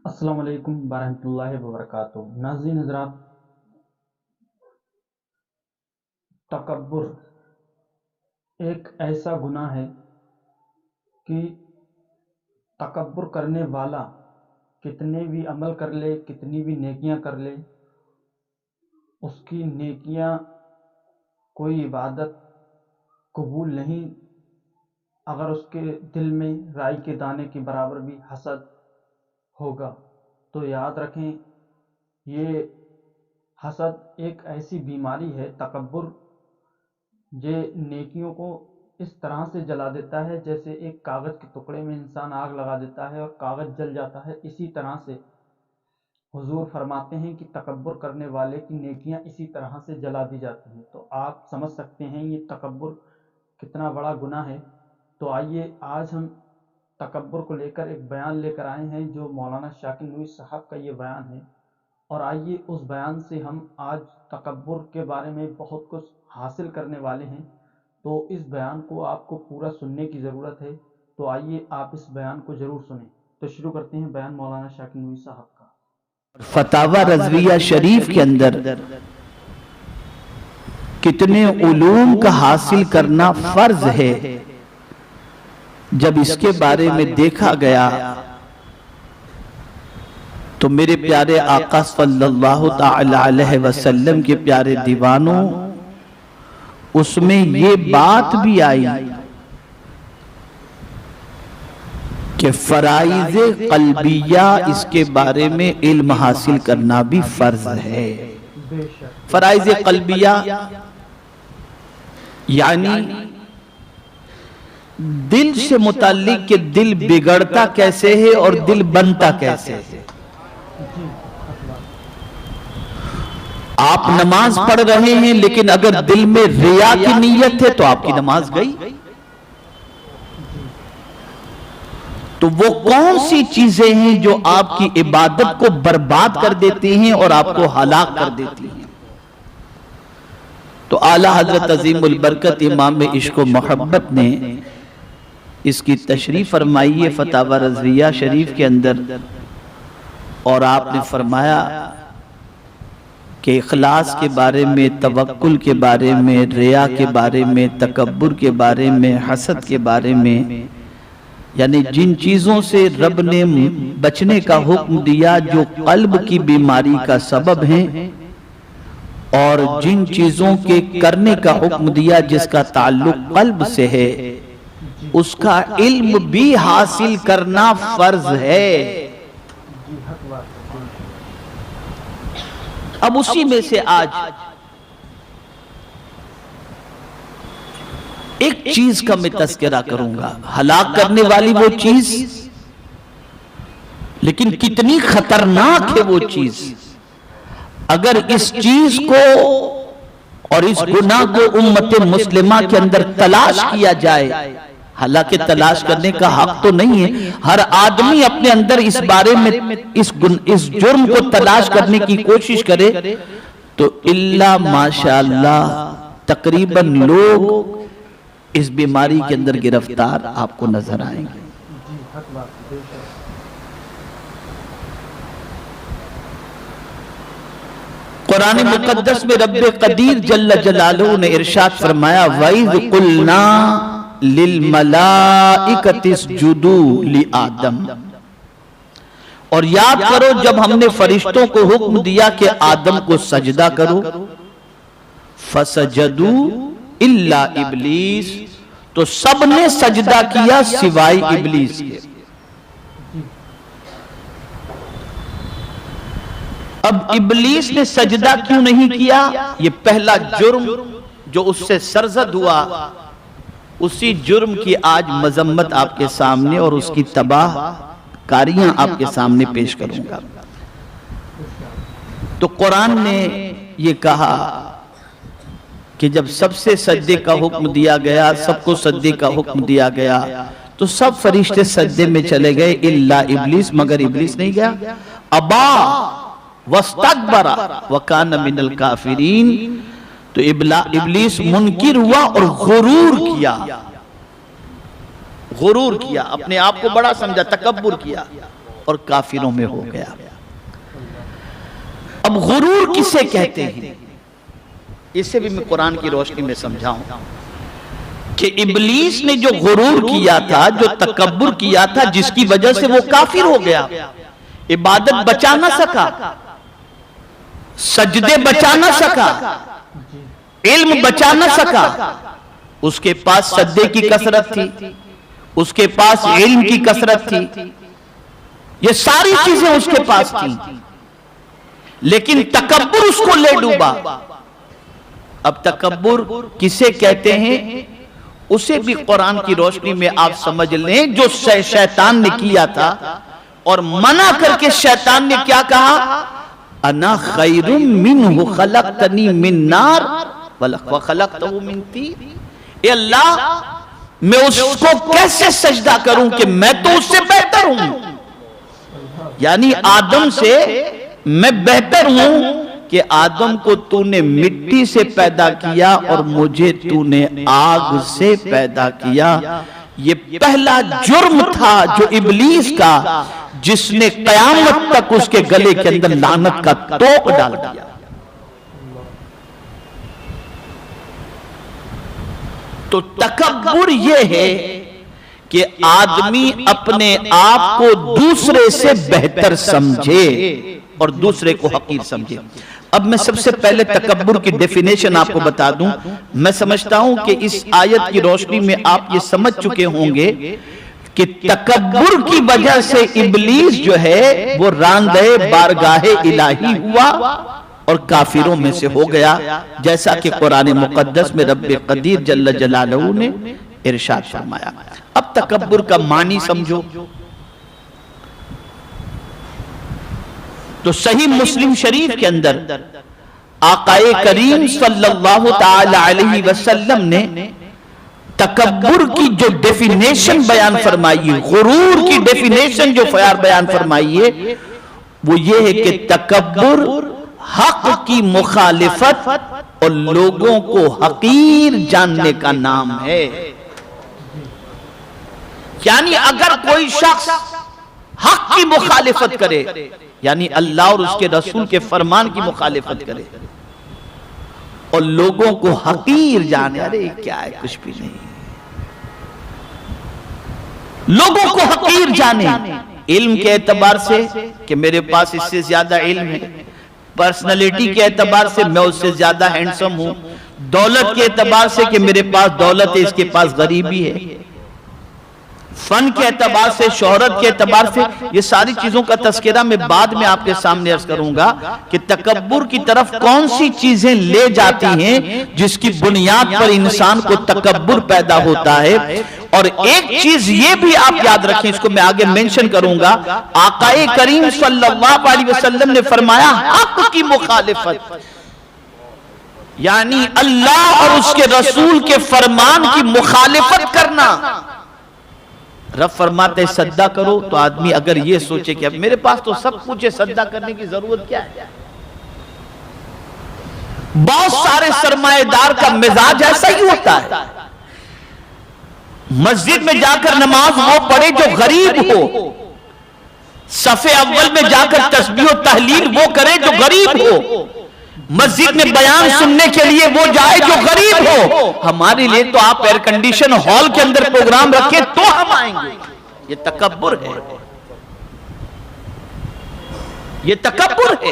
السلام علیکم ورحمۃ اللہ وبرکاتہ۔ ناظرین حضرات، تکبر ایک ایسا گناہ ہے کہ تکبر کرنے والا کتنے بھی عمل کر لے، کتنی بھی نیکیاں کر لے، اس کی نیکیاں کوئی عبادت قبول نہیں اگر اس کے دل میں رائی کے دانے کے برابر بھی حسد ہوگا۔ تو یاد رکھیں، یہ حسد ایک ایسی بیماری ہے، تکبر، یہ نیکیوں کو اس طرح سے جلا دیتا ہے جیسے ایک کاغذ کے ٹکڑے میں انسان آگ لگا دیتا ہے اور کاغذ جل جاتا ہے۔ اسی طرح سے حضور فرماتے ہیں کہ تکبر کرنے والے کی نیکیاں اسی طرح سے جلا دی جاتی ہیں۔ تو آپ سمجھ سکتے ہیں یہ تکبر کتنا بڑا گناہ ہے۔ تو آئیے آج ہم تکبر کو لے کر ایک بیان لے کر آئے ہیں جو مولانا شاکر نوری صاحب کا یہ بیان ہے، اور آئیے اس بیان سے ہم آج تکبر کے بارے میں بہت کچھ حاصل کرنے والے ہیں۔ تو اس بیان کو آپ کو پورا سننے کی ضرورت ہے، تو آئیے آپ اس بیان کو ضرور سنیں۔ تو شروع کرتے ہیں بیان مولانا شاکر نوری صاحب کا۔ فتاوی رضویہ شریف کے اندر کتنے علوم کا حاصل کرنا فرض ہے، جب اس کے بارے میں دیکھا گیا تو میرے پیارے آقا صلی اللہ تعالی علیہ وسلم کے پیارے دیوانوں، اس میں یہ بات بھی آئی کہ فرائض قلبیہ، اس کے بارے میں علم حاصل کرنا بھی فرض ہے۔ فرائض قلبیہ یعنی دل سے متعلق کہ دل بگڑتا کیسے ہے اور دل بنتا کیسے ہے۔ آپ نماز پڑھ رہے ہیں لیکن اگر دل میں ریا کی نیت ہے تو آپ کی نماز گئی۔ تو وہ کون سی چیزیں ہیں جو آپ کی عبادت کو برباد کر دیتی ہیں اور آپ کو ہلاک کر دیتی ہیں؟ تو اعلیٰ حضرت عظیم البرکت امام عشق و محبت نے اس کی تشریح فرمائی ہے فتاوی رضویہ شریف کے اندر، اور آپ نے فرمایا کہ اخلاص کے بارے میں، توکل کے بارے میں، ریا کے بارے میں، تکبر کے بارے میں، حسد کے بارے میں، یعنی جن چیزوں سے رب نے بچنے کا حکم دیا جو قلب کی بیماری کا سبب ہیں، اور جن چیزوں کے کرنے کا حکم دیا جس کا تعلق قلب سے ہے، اس کا علم بھی حاصل کرنا فرض ہے۔ اب اسی میں سے آج ایک چیز کا میں تذکرہ کروں گا، ہلاک کرنے والی وہ چیز، لیکن کتنی خطرناک ہے وہ چیز۔ اگر اس چیز کو اور اس گناہ کو امت مسلمہ کے اندر تلاش کیا جائے، حالانکہ تلاش کرنے کا حق تو نہیں ہے، ہر آدمی اپنے اندر اس بارے میں اس جرم کو تلاش کرنے کی کوشش کرے تو اللہ ماشاءاللہ تقریباً لوگ اس بیماری کے اندر گرفتار آپ کو نظر آئیں گے۔ قرآن مقدس میں رب قدیر جل جلالہ نے ارشاد فرمایا وَإِذْ قُلْنَا لِلْمَلَائِكَةِ اسْجُدُوا لِآدَمَ، اور یاد کرو جب ہم نے فرشتوں کو حکم دیا کہ آدم کو سجدہ کرو، فَسَجَدُوا إِلَّا إِبْلِيسَ، تو سب نے سجدہ کیا سوائے ابلیس کے۔ اب ابلیس نے سجدہ کیوں نہیں کیا؟ یہ پہلا جرم جو اس سے سرزد ہوا، اسی جرم کی آج مذمت آپ کے سامنے اور اس کی تباہ کاریاں آپ کے سامنے پیش کروں گا۔ تو قرآن نے یہ کہا کہ جب سب سے سجدے کا حکم دیا گیا، سب کو سجدے کا حکم دیا گیا، تو سب فرشتے سجدے میں چلے گئے الا ابلیس، مگر ابلیس نہیں گیا۔ ابا واستکبر وکان من الکافرین، تو ابلیس منکر ہوا اور غرور کیا، اپنے آپ کو بڑا سمجھا، تکبر کیا۔ اور کافروں میں ہو گیا۔ اب غرور کسے کہتے ہیں، اسے بھی میں قرآن کی روشنی میں سمجھاؤں کہ ابلیس نے جو غرور کیا تھا، جو تکبر کیا تھا، جس کی وجہ سے وہ کافر ہو گیا، عبادت بچا نہ سکا، سجدے بچا نہ سکا، علم بچا نہ سکا۔ اس کے پاس سجدے کی کثرت تھی، اس کے پاس علم کی کثرت تھی، یہ ساری چیزیں اس کے پاس تھیں، لیکن تکبر اس کو لے ڈوبا۔ اب تکبر کسے کہتے ہیں، اسے بھی قرآن کی روشنی میں آپ سمجھ لیں۔ جو شیطان نے کیا تھا اور منع کر کے شیطان نے کیا کہا، انا خیر منہ خلقتنی من نار وخلقتہ من طین۔ اے اللہ، میں اس کو کیسے سجدہ کروں کہ میں تو اس سے بہتر ہوں، یعنی آدم سے میں بہتر ہوں کہ آدم کو تو نے مٹی سے پیدا کیا اور مجھے تو نے آگ سے پیدا کیا۔ یہ پہلا جرم تھا جو ابلیس کا، جس نے قیامت تک اس کے گلے کے اندر لعنت کا توق ڈال دیا۔ تو تکبر یہ ہے کہ آدمی اپنے آپ کو دوسرے سے بہتر سمجھے اور دوسرے کو حقیر سمجھے۔ اب میں سب سے پہلے تکبر کی ڈیفینیشن آپ کو بتا دوں۔ میں سمجھتا ہوں کہ اس آیت کی روشنی میں آپ یہ سمجھ چکے ہوں گے کہ تکبر کی وجہ سے ابلیس جو ہے وہ راندہ بارگاہ الہی ہوا اور کافروں میں سے ہو گیا، جیسا کہ قرآن مقدس میں رب قدیر جل جلالہ نے ارشاد فرمایا۔ اب تکبر کا معنی سمجھو تو صحیح مسلم شریف کے اندر آقا کریم صلی اللہ تعالی علیہ وسلم نے تکبر کی جو ڈیفینیشن بیان فرمائی ہے، غرور کی ڈیفینیشن جو بیان فرمائی ہے، وہ یہ ہے کہ تکبر حق کی مخالفت اور لوگوں کو حقیر جاننے کا نام ہے۔ یعنی اگر کوئی شخص حق کی مخالفت کرے، یعنی اللہ اور اس کے رسول کے فرمان کی مخالفت کرے اور لوگوں کو حقیر جانے، ارے کیا ہے، کچھ بھی نہیں، لوگوں کو حقیر جانے، علم کے اعتبار سے کہ میرے پاس اس سے زیادہ علم ہے، پرسنالٹی کے اعتبار سے میں اس سے زیادہ ہینڈسم ہوں، دولت کے اعتبار سے کہ میرے پاس دولت ہے، اس کے پاس غریبی ہے، فن کے اعتبار سے، شہرت کے اعتبار سے، یہ ساری چیزوں کا تذکرہ میں بعد میں آپ کے سامنے عرض کروں گا کہ تکبر کی طرف کون سی چیزیں لے جاتی ہیں جس کی بنیاد پر انسان کو تکبر پیدا ہوتا ہے۔ اور ایک چیز یہ بھی آپ یاد رکھیں، اس کو میں آگے منشن کروں گا، آقا کریم صلی اللہ علیہ وسلم نے فرمایا حق کی مخالفت، یعنی اللہ اور اس کے رسول کے فرمان کی مخالفت کرنا۔ رب فرماتے ہیں سجدہ کرو، تو آدمی اگر یہ سوچے کہ اب میرے پاس تو سب کچھ ہے، سجدہ کرنے کی ضرورت کیا ہے؟ بہت سارے سرمایہ دار کا مزاج ایسا ہی ہوتا ہے، مسجد میں جا کر نماز وہ پڑھے جو غریب ہو، صف اول میں جا کر تسبیح و تحلیل وہ کرے جو غریب ہو، مسجد میں بیان سننے کے لیے وہ جائے جو غریب ہو۔ ہمارے لیے تو آپ ایئر کنڈیشن ہال کے اندر پروگرام رکھیں تو ہم آئیں گے، یہ تکبر ہے، یہ تکبر ہے۔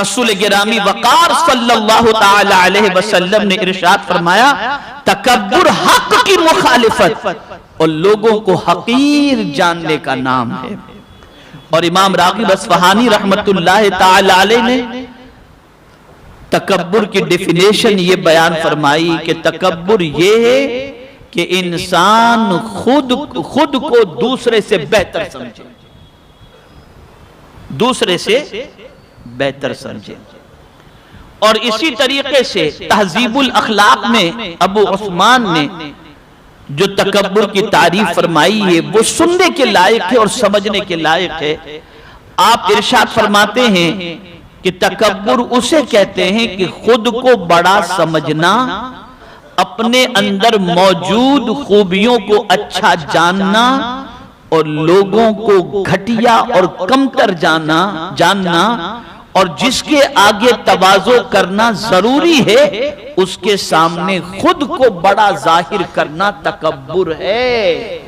رسول گرامی وقار صلی اللہ تعالی علیہ وسلم نے ارشاد فرمایا تکبر حق کی مخالفت اور لوگوں کو حقیر جاننے کا نام ہے۔ اور امام راغب اصفہانی رحمت اللہ تعالی علیہ نے تکبر کی ڈیفینیشن یہ بیان فرمائی کہ تکبر یہ ہے کہ انسان خود کو دوسرے سے بہتر سمجھے، دوسرے سے بہتر سمجھے۔ اور اسی طریقے سے تہذیب الاخلاق میں ابو عثمان نے جو تکبر کی تعریف فرمائی ہے وہ سننے کے لائق ہے اور سمجھنے کے لائق ہے۔ آپ ارشاد فرماتے ہیں کہ تکبر اسے کہتے ہیں کہ خود کو بڑا سمجھنا، اپنے اندر موجود خوبیوں کو اچھا جاننا اور لوگوں کو گھٹیا اور کمتر جاننا اور جس کے آگے تواضع کرنا ضروری ہے اس کے سامنے خود کو بڑا ظاہر کرنا تکبر ہے۔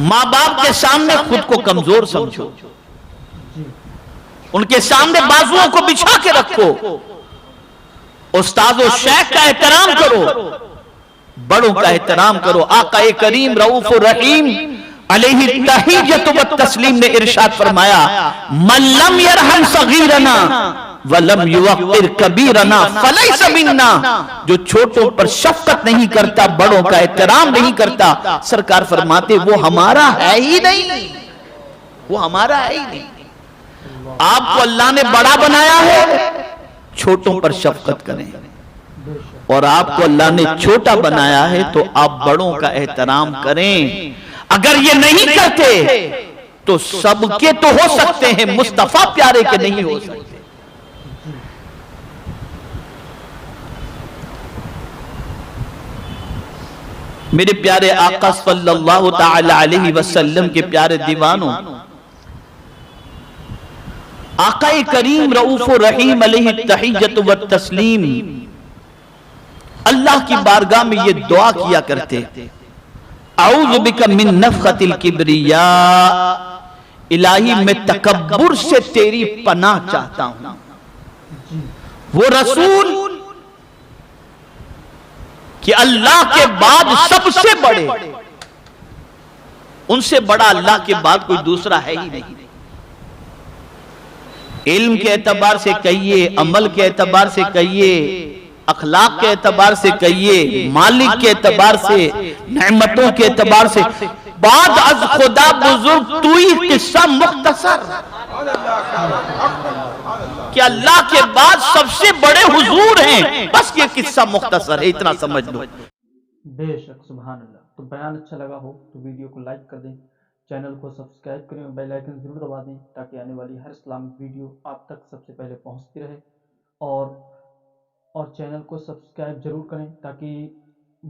ماں باپ کے سامنے خود کو کمزور سمجھو، ان کے سامنے بازوؤں کو بچھا کے رکھو، استاد و شیخ کا احترام کرو، بڑوں کا احترام کرو۔ آقا کریم رؤوف الرحیم علیہ التحیۃ والتسلیم نے ارشاد فرمایا من لم یرحم صغیرنا ولم یوقر کبیرنا فلیس منا، جو چھوٹوں پر شفقت نہیں کرتا، بڑوں کا احترام نہیں کرتا، سرکار فرماتے وہ ہمارا ہے ہی نہیں، وہ ہمارا ہے ہی نہیں۔ آپ کو اللہ نے بڑا بنایا ہے، چھوٹوں پر شفقت کریں، اور آپ کو اللہ نے چھوٹا بنایا ہے تو آپ بڑوں کا احترام کریں۔ اگر یہ نہیں کرتے تو سب کے تو ہو سکتے ہیں، مصطفیٰ پیارے کے نہیں ہو سکتے۔ میرے پیارے آقا صلی اللہ تعالی علیہ وسلم کے پیارے دیوانوں، آقا کریم رؤوف الرحیم علیہ التحیۃ والتسلیم اللہ کی بارگاہ میں یہ دعا کیا کرتے اعوذ بک من نفخۃ الکبریاء، الہی میں تکبر سے تیری پناہ چاہتا ہوں۔ وہ رسول کہ اللہ کے بعد سب سے بڑے، ان سے بڑا اللہ کے بعد کوئی دوسرا ہے ہی نہیں، علم کے اعتبار سے کہیے، عمل کے اعتبار سے کہیے، اخلاق کے اعتبار سے کہیے، مالک کے اعتبار سے، نعمتوں کے اعتبار سے، بعد از خدا بزرگ تو ہی قصہ مختصر، کہ اللہ کے بعد سب سے بڑے حضور ہیں، بس یہ قصہ مختصر ہے، اتنا سمجھ لو۔ بے شک، سبحان اللہ۔ تو بیان اچھا لگا ہو تو ویڈیو کو لائک کر دیں، چینل کو سبسکرائب کریں اور بیل آئیکن ضرور دبا دیں تاکہ آنے والی ہر اسلامک ویڈیو آپ تک سب سے پہلے پہنچتی رہے، اور چینل کو سبسکرائب ضرور کریں تاکہ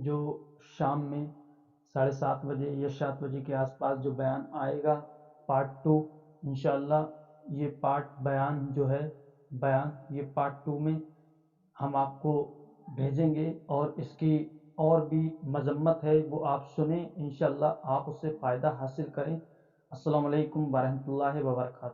جو شام میں 7:30 بجے یا 7 بجے کے آس پاس جو بیان آئے گا پارٹ 2، انشاءاللہ یہ بیان جو ہے یہ پارٹ 2 میں ہم آپ کو بھیجیں گے، اور اس کی اور بھی مذمت ہے وہ آپ سنیں، انشاءاللہ آپ اس سے فائدہ حاصل کریں۔ السلام علیکم ورحمۃ اللہ وبرکاتہ۔